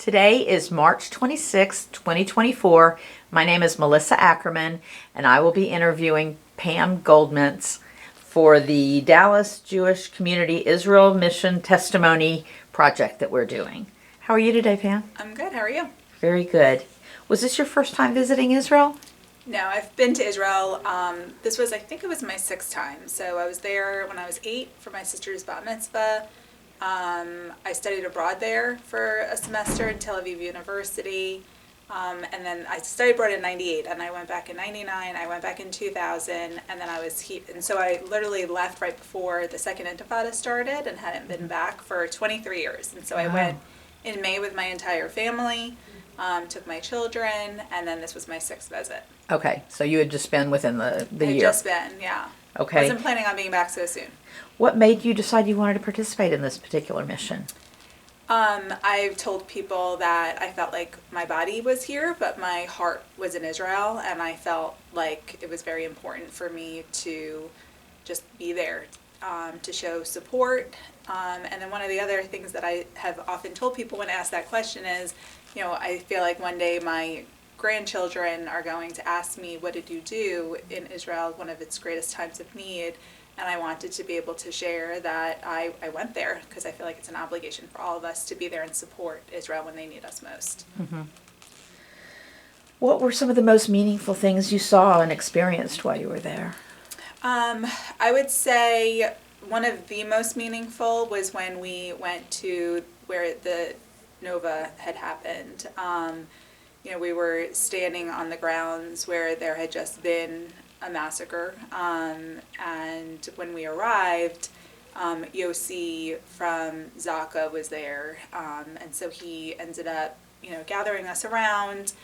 Today is March 26, 2024. My name is Melissa Ackerman, and I will be interviewing Pam Goldminz for the Dallas Jewish Community Israel Mission Testimony Project that we're doing. How are you today, Pam? I'm good. How are you? Very good. Was this your first time visiting Israel? No, I've been to Israel. I think it was my sixth time. So I was there when I was 8 for my sister's bat mitzvah. I studied abroad there for a semester in Tel Aviv University. And then I studied abroad in 98, and I went back in 99, I went back in 2000, and then I was here. And so I literally left right before the second intifada started and hadn't been back for 23 years. And so I went in May with my entire family, took my children, and then this was my sixth visit. Okay, so you had just been within the year. I'd just been, yeah. Okay. Wasn't planning on being back so soon. What made you decide you wanted to participate in this particular mission? I've told people that I felt like my body was here, but my heart was in Israel, and I felt like it was very important for me to just be there, to show support. And then one of the other things that I have often told people when asked that question is, I feel like one day my grandchildren are going to ask me, what did you do in Israel, one of its greatest times of need? And I wanted to be able to share that I went there because I feel like it's an obligation for all of us to be there and support Israel when they need us most. Mm-hmm. What were some of the most meaningful things you saw and experienced while you were there? I would say one of the most meaningful was when we went to where the Nova had happened. We were standing on the grounds where there had just been a massacre, and when we arrived, Yossi from Zaka was there, and so he ended up, gathering us around,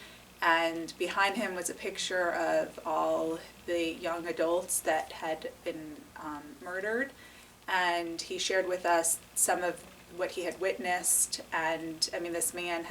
and behind him was a picture of all the young adults that had been murdered, and he shared with us some of what he had witnessed, and this man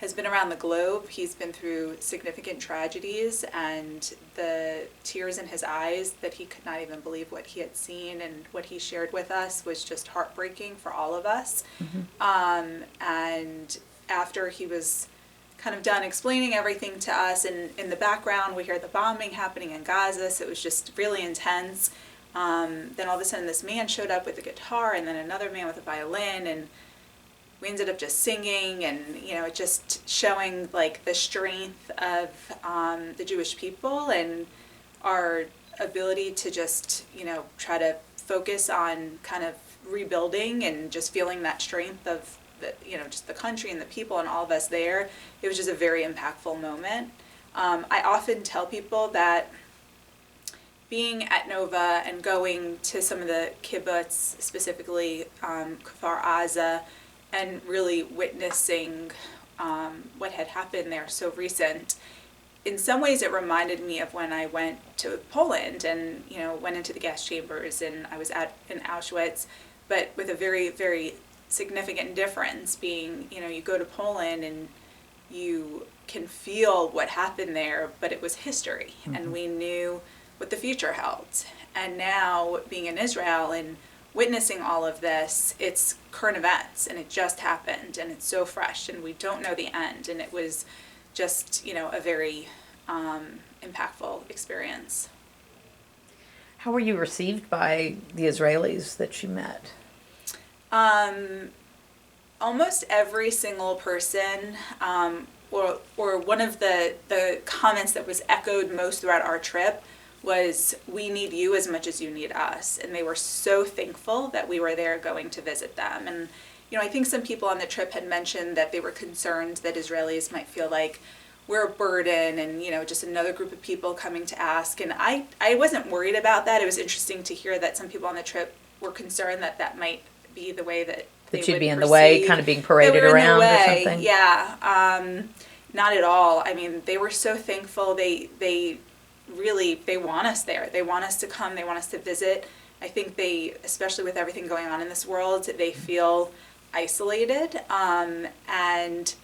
has been around the globe. He's been through significant tragedies, and the tears in his eyes that he could not even believe what he had seen, and what he shared with us was just heartbreaking for all of us. Mm-hmm. And after he was kind of done explaining everything to us, and in the background we hear the bombing happening in Gaza, so it was just really intense. Then all of a sudden this man showed up with a guitar, and then another man with a violin, and we ended up just singing, and just showing like the strength of the Jewish people and our ability to just try to focus on kind of rebuilding and just feeling that strength of just the country and the people and all of us there. It was just a very impactful moment. I often tell people that being at Nova and going to some of the kibbutz, specifically Kfar Aza, and really witnessing what had happened there so recent. In some ways it reminded me of when I went to Poland and went into the gas chambers, and I was in Auschwitz, but with a very, very significant difference being, you go to Poland and you can feel what happened there, but it was history. Mm-hmm. And we knew what the future held. And now being in Israel and witnessing all of this, it's current events, and it just happened, and it's so fresh, and we don't know the end, and it was just, a very impactful experience. How were you received by the Israelis that you met? Almost every single person, or one of the comments that was echoed most throughout our trip was, we need you as much as you need us. And they were so thankful that we were there going to visit them. And, I think some people on the trip had mentioned that they were concerned that Israelis might feel like we're a burden and, just another group of people coming to ask. And I wasn't worried about that. It was interesting to hear that some people on the trip were concerned that that might be the way that they you'd would be in perceive, the way, kind of being paraded around or something? Yeah. Not at all. They were so thankful. They want us there. They want us to come. They want us to visit. I think they, especially with everything going on in this world, they feel isolated. And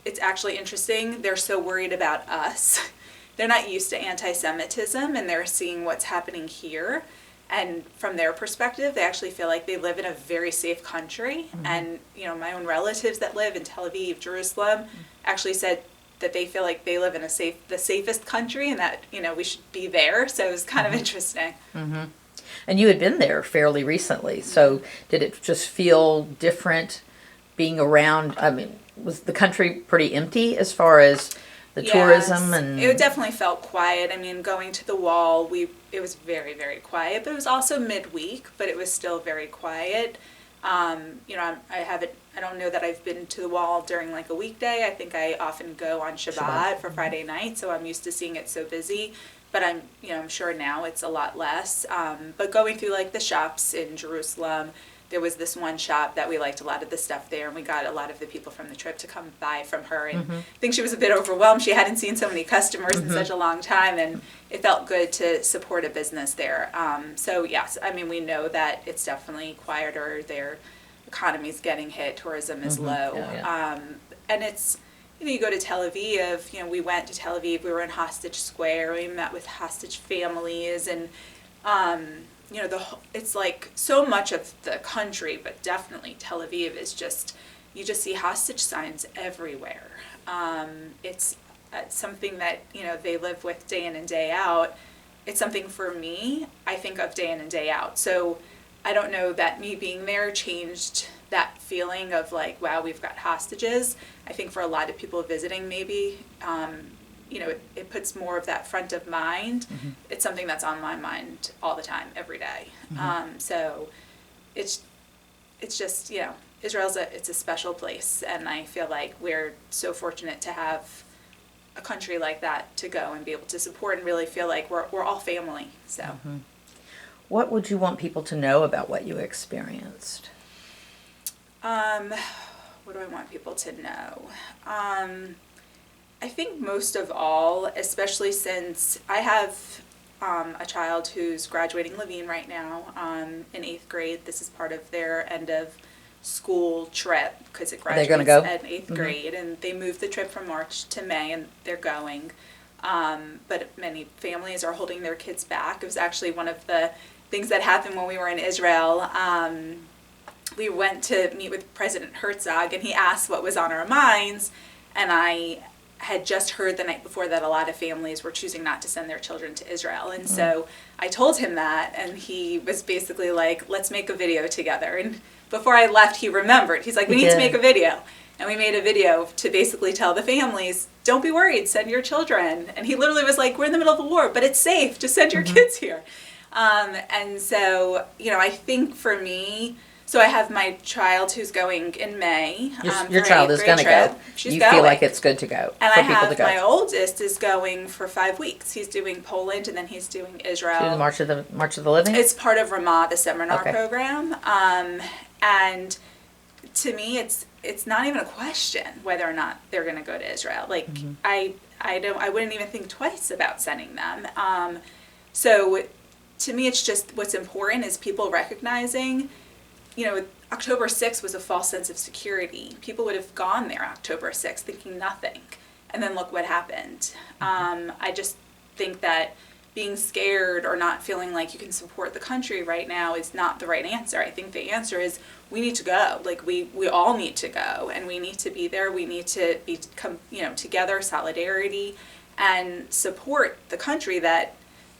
it's actually interesting. They're so worried about us. They're not used to anti-Semitism, and they're seeing what's happening here. And from their perspective, they actually feel like they live in a very safe country. And, my own relatives that live in Tel Aviv, Jerusalem, actually said that they feel like they live in the safest country, and that, we should be there. So it was kind of interesting. And you had been there fairly recently, so did it just feel different being around? I mean, was the country pretty empty as far as the tourism? And it definitely felt quiet. I mean, going to the wall, it was very, very quiet, but it was also midweek, but it was still very quiet. I don't know that I've been to the wall during like a weekday. I think I often go on Shabbat for Friday night, so I'm used to seeing it so busy. But I'm sure now it's a lot less. But going through like the shops in Jerusalem, there was this one shop that we liked a lot of the stuff there, and we got a lot of the people from the trip to come buy from her. And I think she was a bit overwhelmed. She hadn't seen so many customers in such a long time, and it felt good to support a business there. So yes, I mean, we know that it's definitely quieter. Their economy's getting hit. Tourism is low. And it's, you go to Tel Aviv, we went to Tel Aviv, we were in Hostage Square, we met with hostage families, and it's like so much of the country, but definitely Tel Aviv is just, you just see hostage signs everywhere. It's something that, they live with day in and day out. It's something for me, I think of day in and day out. So I don't know that me being there changed that feeling of like, wow, we've got hostages. I think for a lot of people visiting, maybe, it puts more of that front of mind. It's something that's on my mind all the time, every day. So it's just, Israel's it's a special place, and I feel like we're so fortunate to have a country like that to go and be able to support and really feel like we're all family. So. What would you want people to know about what you experienced? What do I want people to know? I think most of all, especially since I have a child who's graduating Levine right now in 8th grade. This is part of their end of school trip because it graduates at 8th grade, and they moved the trip from March to May, and they're going. But many families are holding their kids back. It was actually one of the things that happened when we were in Israel. We went to meet with President Herzog, and he asked what was on our minds, and I had just heard the night before that a lot of families were choosing not to send their children to Israel. And so I told him that, and he was basically like, let's make a video together. And before I left, he remembered. He's like, we need to make a video. And we made a video to basically tell the families, don't be worried, send your children. And he literally was like, we're in the middle of a war, but it's safe, just send your kids here. And so, I think for me, so I have my child who's going in May. Your child is going to go. You feel like it's good to go and for I people have to go. My oldest is going for 5 weeks. He's doing Poland, and then he's doing Israel. To the March of the Living? It's part of Ramah, the seminar program. And to me, it's not even a question whether or not they're going to go to Israel. Like I wouldn't even think twice about sending them. So to me, it's just what's important is people recognizing, October 6th was a false sense of security. People would have gone there October 6th thinking nothing. And then look what happened. I just think that being scared or not feeling like you can support the country right now is not the right answer. I think the answer is we need to go. Like we all need to go, and we need to be there. We need to be together, solidarity, and support the country that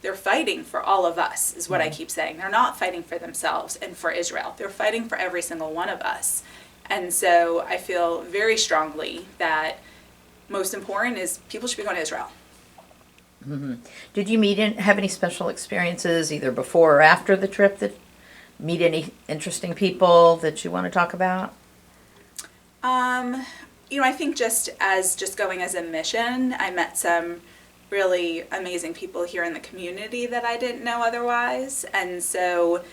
they're fighting for all of us, is what I keep saying. They're not fighting for themselves and for Israel. They're fighting for every single one of us. And so I feel very strongly that most important is people should be going to Israel. Did you have any special experiences either before or after the trip that meet any interesting people that you want to talk about? I think just going as a mission, I met some really amazing people here in the community that I didn't know otherwise. And so,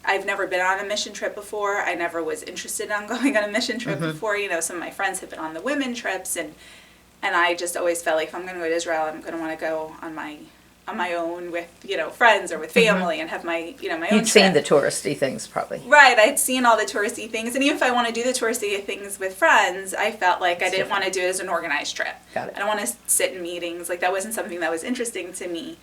I've never been on a mission trip before. I never was interested in going on a mission trip before. Some of my friends have been on the women trips, and I just always felt like if I'm going to go to Israel, I'm going to want to go on my own with, friends or with family and have my own trip. You'd seen the touristy things probably. Right. I'd seen all the touristy things. And even if I want to do the touristy things with friends, I felt like I didn't want to do it as an organized trip. Got it. I don't want to sit in meetings. Like that wasn't something that was interesting to me.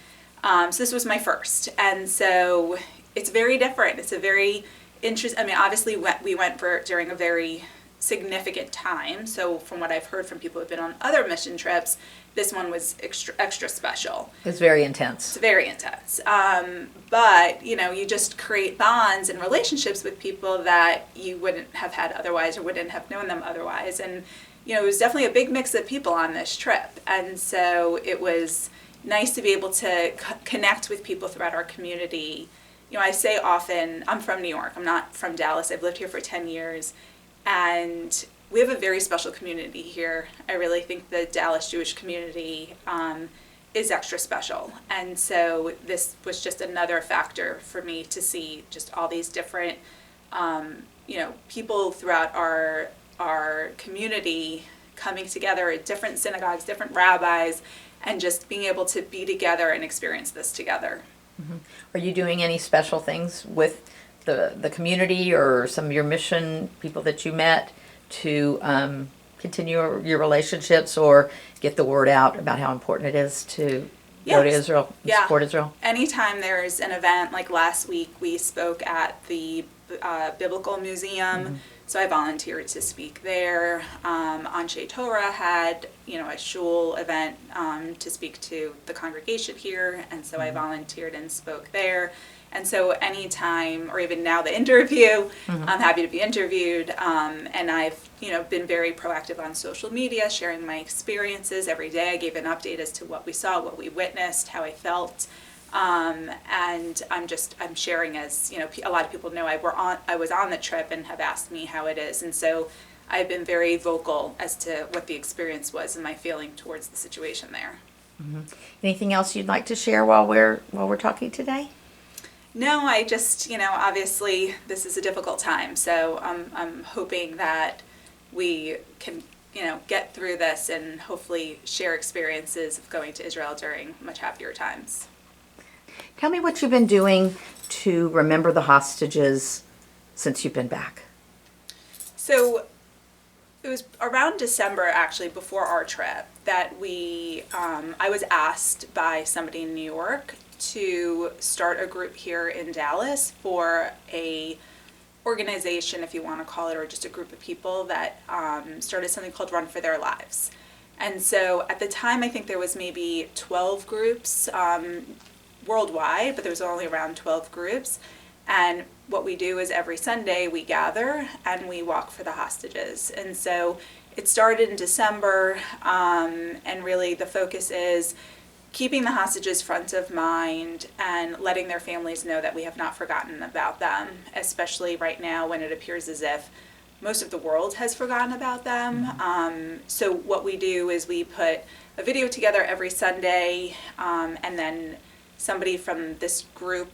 So this was my first, and so it's very different. It's a very interesting. I mean, obviously we went for during a very significant time. So from what I've heard from people who've been on other mission trips, this one was extra special. It's very intense. It's very intense. But you just create bonds and relationships with people that you wouldn't have had otherwise, or wouldn't have known them otherwise. And it was definitely a big mix of people on this trip, and so it was nice to be able to connect with people throughout our community. I say often, I'm from New York. I'm not from Dallas. I've lived here for 10 years. And we have a very special community here. I really think the Dallas Jewish community is extra special. And so this was just another factor for me to see just all these different, people throughout our community coming together at different synagogues, different rabbis, and just being able to be together and experience this together. Mm-hmm. Are you doing any special things with the community or some of your mission people that you met to continue your relationships or get the word out about how important it is to go to Israel and support Israel? Anytime there's an event, like last week we spoke at the Biblical Museum, mm-hmm. So I volunteered to speak there. Anshe Torah had, a shul event to speak to the congregation here, and so I volunteered and spoke there. And so anytime, or even now the interview, mm-hmm. I'm happy to be interviewed. And I've, been very proactive on social media, sharing my experiences every day. I gave an update as to what we saw, what we witnessed, how I felt. And I'm sharing as, a lot of people know I was on the trip and have asked me how it is. And so I've been very vocal as to what the experience was and my feeling towards the situation there. Mm-hmm. Anything else you'd like to share while we're talking today? No, I just, obviously this is a difficult time. So I'm hoping that we can, get through this and hopefully share experiences of going to Israel during much happier times. Tell me what you've been doing to remember the hostages since you've been back. So it was around December, actually, before our trip, that I was asked by somebody in New York to start a group here in Dallas for a organization, if you want to call it, or just a group of people that started something called Run for Their Lives. And so at the time, I think there was maybe 12 groups worldwide, but there was only around 12 groups. And what we do is every Sunday we gather and we walk for the hostages. And so it started in December, and really the focus is keeping the hostages front of mind and letting their families know that we have not forgotten about them, especially right now when it appears as if most of the world has forgotten about them. So what we do is we put a video together every Sunday, and then somebody from this group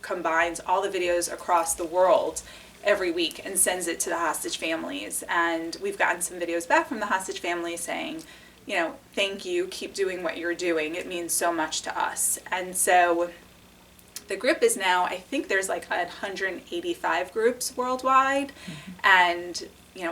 combines all the videos across the world every week and sends it to the hostage families. And we've gotten some videos back from the hostage families saying, thank you, keep doing what you're doing. It means so much to us. And so the group is now, I think there's like 185 groups worldwide. Mm-hmm. And,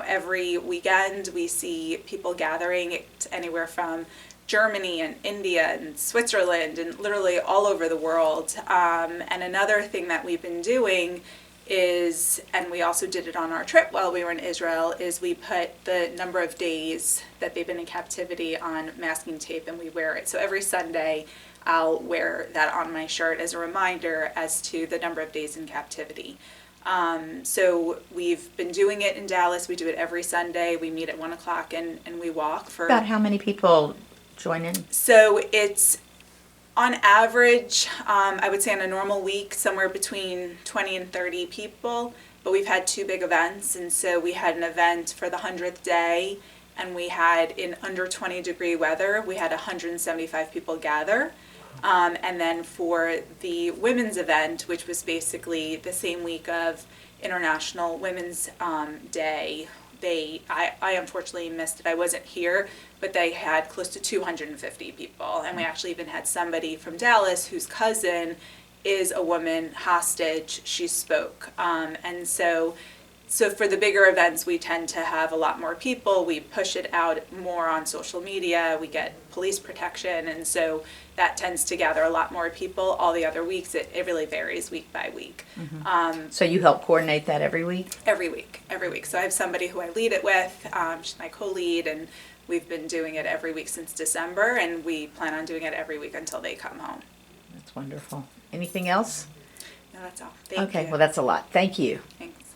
every weekend we see people gathering anywhere from Germany and India and Switzerland and literally all over the world. And another thing that we've been doing is, and we also did it on our trip while we were in Israel, is we put the number of days that they've been in captivity on masking tape and we wear it. So every Sunday I'll wear that on my shirt as a reminder as to the number of days in captivity. So we've been doing it in Dallas. We do it every Sunday. We meet at 1 o'clock and we walk for... About how many people join in? So it's on average, I would say on a normal week, somewhere between 20 and 30 people, but we've had two big events. And so we had an event for the 100th day, and we had, in under 20-degree weather, we had 175 people gather. And then for the women's event, which was basically the same week of International Women's Day, I unfortunately missed it. I wasn't here, but they had close to 250 people. And we actually even had somebody from Dallas whose cousin is a woman hostage. She spoke. And so So for the bigger events, we tend to have a lot more people. We push it out more on social media. We get police protection, and so that tends to gather a lot more people. All the other weeks, it really varies week by week. So you help coordinate that every week? Every week. So I have somebody who I lead it with. She's my co-lead, and we've been doing it every week since December, and we plan on doing it every week until they come home. That's wonderful. Anything else? No, that's all. Thank you. Okay, well, that's a lot. Thank you. Thanks.